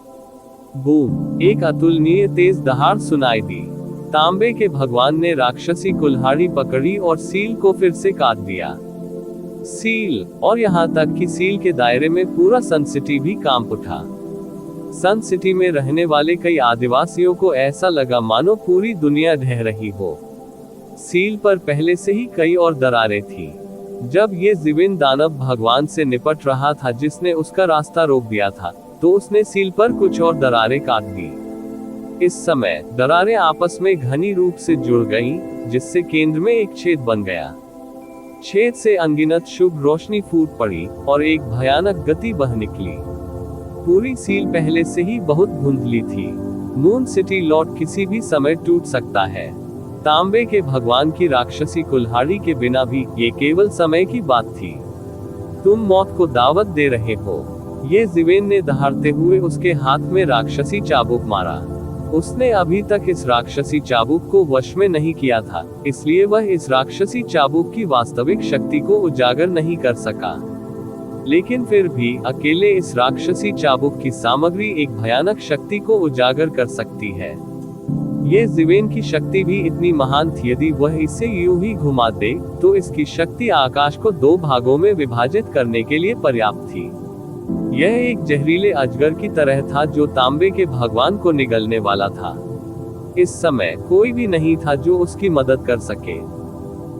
बूम! एक अतुलनीय तेज दहाड़ सुनाई दी। तांबे के भगवान ने राक्षसी कुल्हाड़ी पकड़ी और सील को फिर से काट दिया। सील, और यहाँ तक कि सील के दायरे में पूरा सन सिटी भी कांप उठा। सन सिटी में रहने वाले कई आदिवासियों को ऐसा लगा मानो पूरी दुनिया ढह रही हो। सील पर पहले से ही कई और दरारें थी। जब ये जिवेन दानव भगवान से निपट रहा था जिसने उसका रास्ता रोक दिया था, तो उसने सील पर कुछ और दरारें काट दी। इस समय दरारें आपस में घनी रूप से जुड़ गईं, जिससे केंद्र में एक छेद बन गया। छेद से अनगिनत शुभ रोशनी फूट पड़ी और एक भयानक गति बह निकली। पूरी सील पहले से ही बहुत धुंधली थी। मून सिटी लॉर्ड किसी भी समय टूट सकता है। तांबे के भगवान की राक्षसी कुल्हाड़ी के बिना भी ये केवल समय की बात थी। तुम मौत को दावत दे रहे हो। ये जिवेन ने दहाड़ते हुए उसके हाथ में राक्षसी चाबुक मारा। उसने अभी तक इस राक्षसी चाबुक को वश में नहीं किया था, इसलिए वह इस राक्षसी चाबुक की वास्तविक शक्ति को उजागर नहीं कर सका। लेकिन फिर भी अकेले इस राक्षसी चाबुक की सामग्री एक भयानक शक्ति को उजागर कर सकती है। ये जिवेन की शक्ति भी इतनी महान थी, यदि वह इसे यूं ही घुमा दे तो इसकी शक्ति आकाश को 2 भागों में विभाजित करने के लिए पर्याप्त थी। यह एक जहरीले अजगर की तरह था जो तांबे के भगवान को निगलने वाला था। इस समय कोई भी नहीं था जो उसकी मदद कर सके।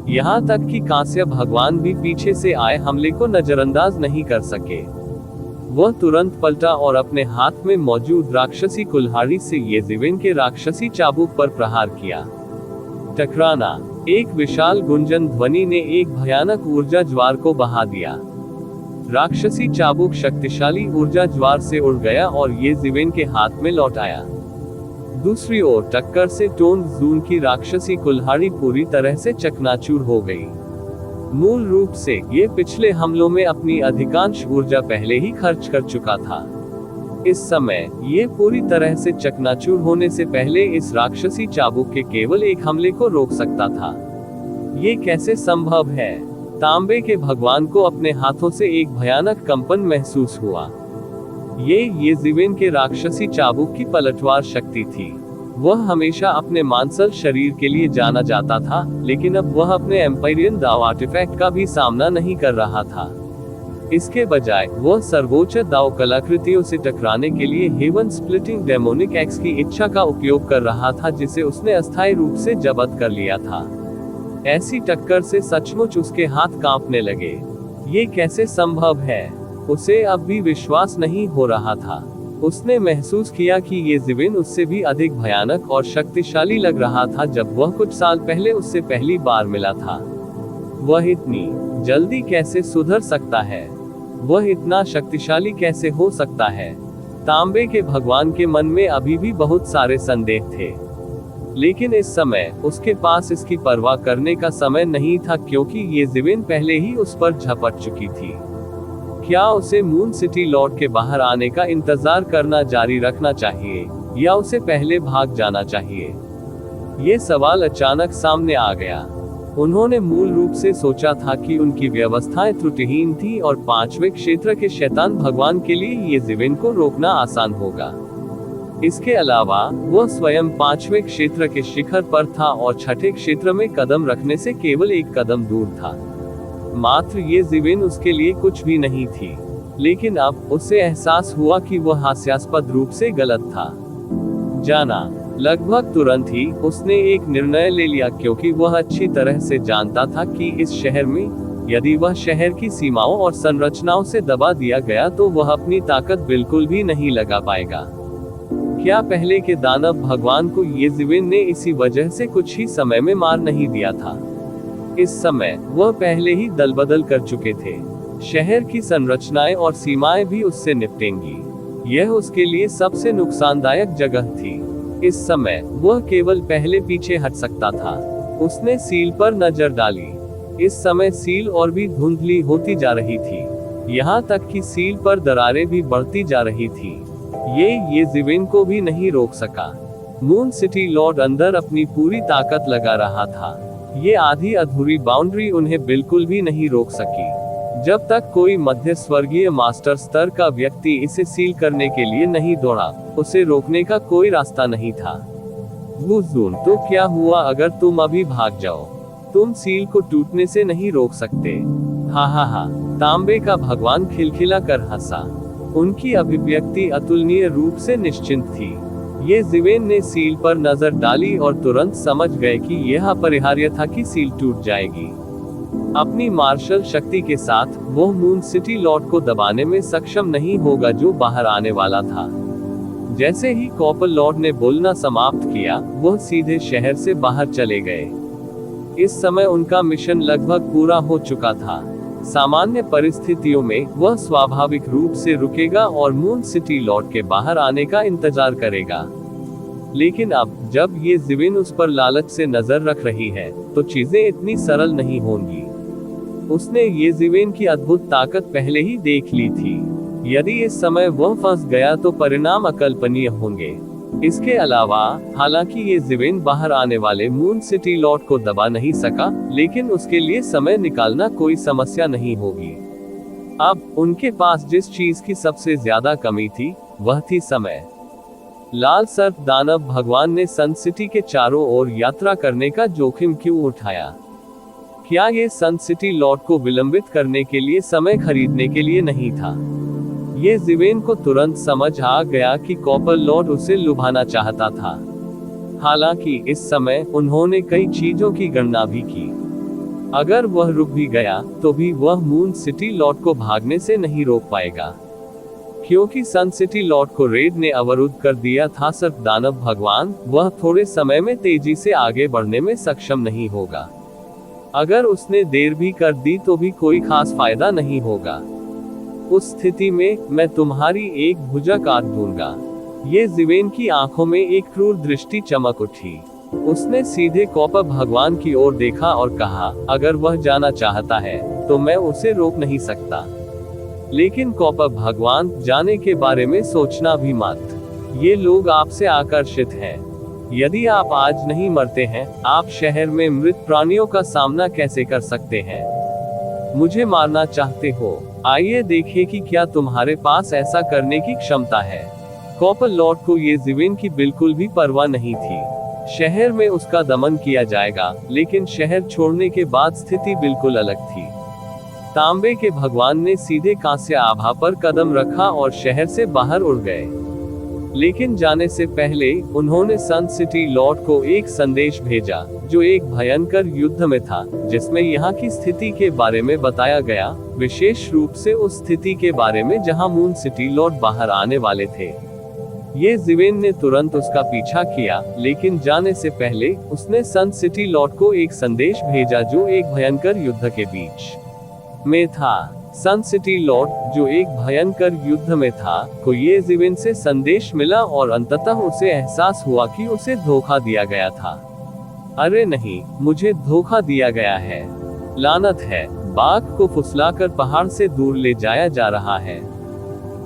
यहाँ तक कि कांस्य भगवान भी पीछे से आए हमले को नजरअंदाज नहीं कर सके। वह तुरंत पलटा और अपने हाथ में मौजूद राक्षसी कुल्हाड़ी से ये जिवेन के राक्षसी चाबुक पर प्रहार किया। टकराना! एक विशाल गुंजन ध्वनि ने एक भयानक ऊर्जा ज्वार को बहा दिया। राक्षसी चाबुक शक्तिशाली ऊर्जा ज्वार से उड़ गया और ये जिवेन के हाथ में लौट आया। दूसरी ओर टक्कर से टोंग जून की राक्षसी कुल्हाड़ी पूरी तरह से चकनाचूर हो गई। मूल रूप से ये पिछले हमलों में अपनी अधिकांश ऊर्जा पहले ही खर्च कर चुका था। इस समय ये पूरी तरह से चकनाचूर होने से पहले इस राक्षसी चाबुक के केवल एक हमले को रोक सकता था। ये कैसे संभव है? तांबे के भगवान को अपने हाथों से एक भयानक कंपन महसूस हुआ। ये जिवेन के राक्षसी चाबुक की पलटवार शक्ति थी। वह हमेशा अपने मांसल शरीर के लिए जाना जाता था, लेकिन अब वह अपने एम्पायरियन दाव आर्टिफैक्ट का भी सामना नहीं कर रहा था। इसके बजाय वह सर्वोच्च दाव कलाकृतियों से टकराने के लिए हेवन स्प्लिटिंग डेमोनिक एक्स की इच्छा का उपयोग कर रहा था, जिसे उसने अस्थायी रूप से जब्त कर लिया था। ऐसी टक्कर से सचमुच उसके हाथ कांपने लगे। ये कैसे संभव है? उसे अब भी विश्वास नहीं हो रहा था। उसने महसूस किया कि ये ज़िविन उससे भी अधिक भयानक और शक्तिशाली लग रहा था जब वह कुछ साल पहले उससे पहली बार मिला था। वह इतनी जल्दी कैसे सुधर सकता है? वह इतना शक्तिशाली कैसे हो सकता है? तांबे के भगवान के मन में अभी भी बहुत सारे संदेह थे, लेकिन इस समय उसके पास इसकी परवाह करने का समय नहीं था, क्योंकि ये ज़िविन पहले ही उस पर झपट चुकी थी। क्या उसे मून सिटी लौट के बाहर आने का इंतजार करना जारी रखना चाहिए, या उसे पहले भाग जाना चाहिए? ये सवाल अचानक सामने आ गया। उन्होंने मूल रूप से सोचा था कि उनकी व्यवस्थाएं त्रुटिहीन थी और पांचवें क्षेत्र के शैतान भगवान के लिए ये ज़िविन को रोकना आसान होगा। इसके अलावा वह स्वयं पांचवें क्षेत्र के शिखर पर था और छठे क्षेत्र में कदम रखने से केवल एक कदम दूर था। मात्र ये ज़िविन उसके लिए कुछ भी नहीं थी। लेकिन अब उसे एहसास हुआ कि वह हास्यास्पद रूप से गलत था। जाना। लगभग तुरंत ही उसने एक निर्णय ले लिया, क्योंकि वह अच्छी तरह से जानता था कि इस शहर में यदि वह शहर की सीमाओं और संरचनाओं से दबा दिया गया तो वह अपनी ताकत बिल्कुल भी नहीं लगा पाएगा। क्या पहले के दानव भगवान को ये ज़िविन ने इसी वजह से कुछ ही समय में मार नहीं दिया था? इस समय वह पहले ही दलबदल कर चुके थे। शहर की संरचनाएं और सीमाएं भी उससे निपटेंगी। यह उसके लिए सबसे नुकसानदायक जगह थी। इस समय वह केवल पहले पीछे हट सकता था। उसने सील पर नजर डाली। इस समय सील और भी धुंधली होती जा रही थी, यहाँ तक कि सील पर दरारें भी बढ़ती जा रही थी। ये ज़िविन को भी नहीं रोक सका। मून सिटी लॉर्ड अंदर अपनी पूरी ताकत लगा रहा था। ये आधी अधूरी बाउंड्री उन्हें बिल्कुल भी नहीं रोक सकी। जब तक कोई मध्य स्वर्गीय मास्टर स्तर का व्यक्ति इसे सील करने के लिए नहीं दौड़ा, उसे रोकने का कोई रास्ता नहीं था। वुजून, तो क्या हुआ अगर तुम अभी भाग जाओ? तुम सील को टूटने से नहीं रोक सकते। हा हा हा। तांबे का भगवान खिलखिला कर हंसा। उनकी अभिव्यक्ति अतुलनीय रूप से निश्चिंत थी। ये ज़िविन ने सील पर नजर डाली और तुरंत समझ गए कि यह अपरिहार्य था कि सील टूट जाएगी। अपनी मार्शल शक्ति के साथ वो मून सिटी लॉर्ड को दबाने में सक्षम नहीं होगा जो बाहर आने वाला था। जैसे ही कॉपर लॉर्ड ने बोलना समाप्त किया, वह सीधे शहर से बाहर चले गए। इस समय उनका मिशन लगभग पूरा हो चुका था। सामान्य परिस्थितियों में वह स्वाभाविक रूप से रुकेगा और मून सिटी लॉर्ड के बाहर आने का इंतजार करेगा। लेकिन अब जब ये ज़िविन उस पर लालच से नजर रख रही है, तो चीजें इतनी सरल नहीं होंगी। उसने ये ज़िविन की अद्भुत ताकत पहले ही देख ली थी। यदि इस समय वह फंस गया तो परिणाम अकल्पनीय होंगे। इसके अलावा, हालांकि ये ज़िविन बाहर आने वाले मून सिटी लॉर्ड को दबा नहीं सका, लेकिन उसके लिए समय निकालना कोई समस्या नहीं होगी। अब उनके पास जिस चीज की सबसे ज्यादा कमी थी, वह थी समय। लाल सर्प दानव भगवान ने सन सिटी के चारों ओर यात्रा करने का जोखिम क्यों उठाया? क्या ये सन सिटी लॉर्ड को विलंबित करने के लिए समय खरीदने के लिए नहीं था? ये ज़िविन को तुरंत समझ आ गया कि कॉपर लॉर्ड उसे लुभाना चाहता था। हालांकि इस समय उन्होंने कई चीजों की गणना भी की। अगर वह रुक भी गया तो भी वह मून सिटी लॉर्ड को भागने से नहीं रोक पाएगा, क्योंकि सन सिटी लॉर्ड को रेड ने अवरुद्ध कर दिया था। सर्प दानव भगवान वह थोड़े समय में तेजी से आगे बढ़ने में सक्षम नहीं होगा। अगर उसने देर भी कर दी तो भी कोई खास फायदा नहीं होगा। उस स्थिति में मैं तुम्हारी एक भुजा काट दूंगा। ये ज़िविन की आंखों में एक क्रूर दृष्टि चमक उठी। उसने सीधे कॉपर भगवान की ओर देखा और कहा, अगर वह जाना चाहता है तो मैं उसे रोक नहीं सकता। लेकिन कॉपर भगवान, जाने के बारे में सोचना भी मत। ये लोग आपसे आकर्षित हैं। यदि आप आज नहीं मरते हैं, आप शहर में मृत प्राणियों का सामना कैसे कर सकते हैं? मुझे मारना चाहते हो? आइए देखें कि क्या तुम्हारे पास ऐसा करने की क्षमता है। कॉपर लॉर्ड को ये ज़िविन की बिल्कुल भी परवाह नहीं थी। शहर में उसका दमन किया जाएगा, लेकिन शहर छोड़ने के बाद स्थिति बिल्कुल अलग थी। तांबे के भगवान ने सीधे कांस्य आभा पर कदम रखा और शहर से बाहर उड़ गए। लेकिन जाने से पहले उन्होंने सन सिटी लॉर्ड को एक संदेश भेजा, जो एक भयंकर युद्ध में था, जिसमें यहाँ की स्थिति के बारे में बताया गया, विशेष रूप से उस स्थिति के बारे में जहाँ मून सिटी लॉर्ड बाहर आने वाले थे। ये ज़िवेन ने तुरंत उसका पीछा किया, लेकिन जाने से पहले उसने सन सिटी लॉर्ड को एक संदेश भेजा जो एक भयंकर युद्ध के बीच में था। सन सिटी लॉर्ड, जो एक भयंकर युद्ध में था, को ये ज़िवेन से संदेश मिला और अंततः उसे एहसास हुआ कि उसे धोखा दिया गया था। अरे नहीं, मुझे धोखा दिया गया है, लानत है, बाघ को फुसलाकर पहाड़ से दूर ले जाया जा रहा है।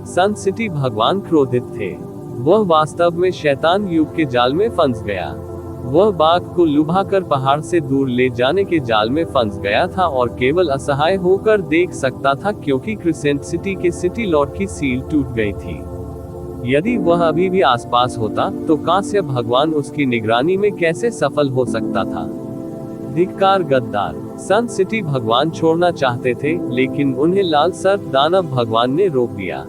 सन सिटी भगवान क्रोधित थे। वह वास्तव में शैतान युग के जाल में फंस गया। वह बाघ को लुभाकर पहाड़ से दूर ले जाने के जाल में फंस गया था और केवल असहाय होकर देख सकता था, क्योंकि क्रिसेंट सिटी के सिटी लॉर्ड की सील टूट गई थी। यदि वह अभी भी आसपास होता, तो कांस्य भगवान उसकी निगरानी में कैसे सफल हो सकता था। धिक्कार गद्दार। सन सिटी भगवान छोड़ना चाहते थे, लेकिन उन्हें लाल सर्प दानव भगवान ने रोक दिया।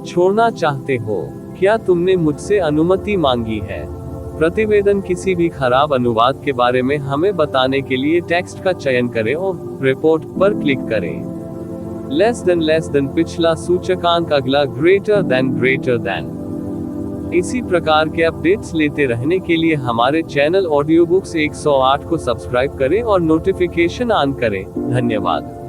छोड़ना चाहते हो? क्या तुमने मुझसे अनुमति मांगी है? प्रतिवेदन किसी भी खराब अनुवाद के बारे में हमें बताने के लिए टेक्स्ट का चयन करें और रिपोर्ट पर क्लिक करें। लेस देन पिछला सूचकांक, अगला ग्रेटर देन। इसी प्रकार के अपडेट्स लेते रहने के लिए हमारे चैनल ऑडियो बुक्स 108 को सब्सक्राइब करें और नोटिफिकेशन ऑन करें। धन्यवाद।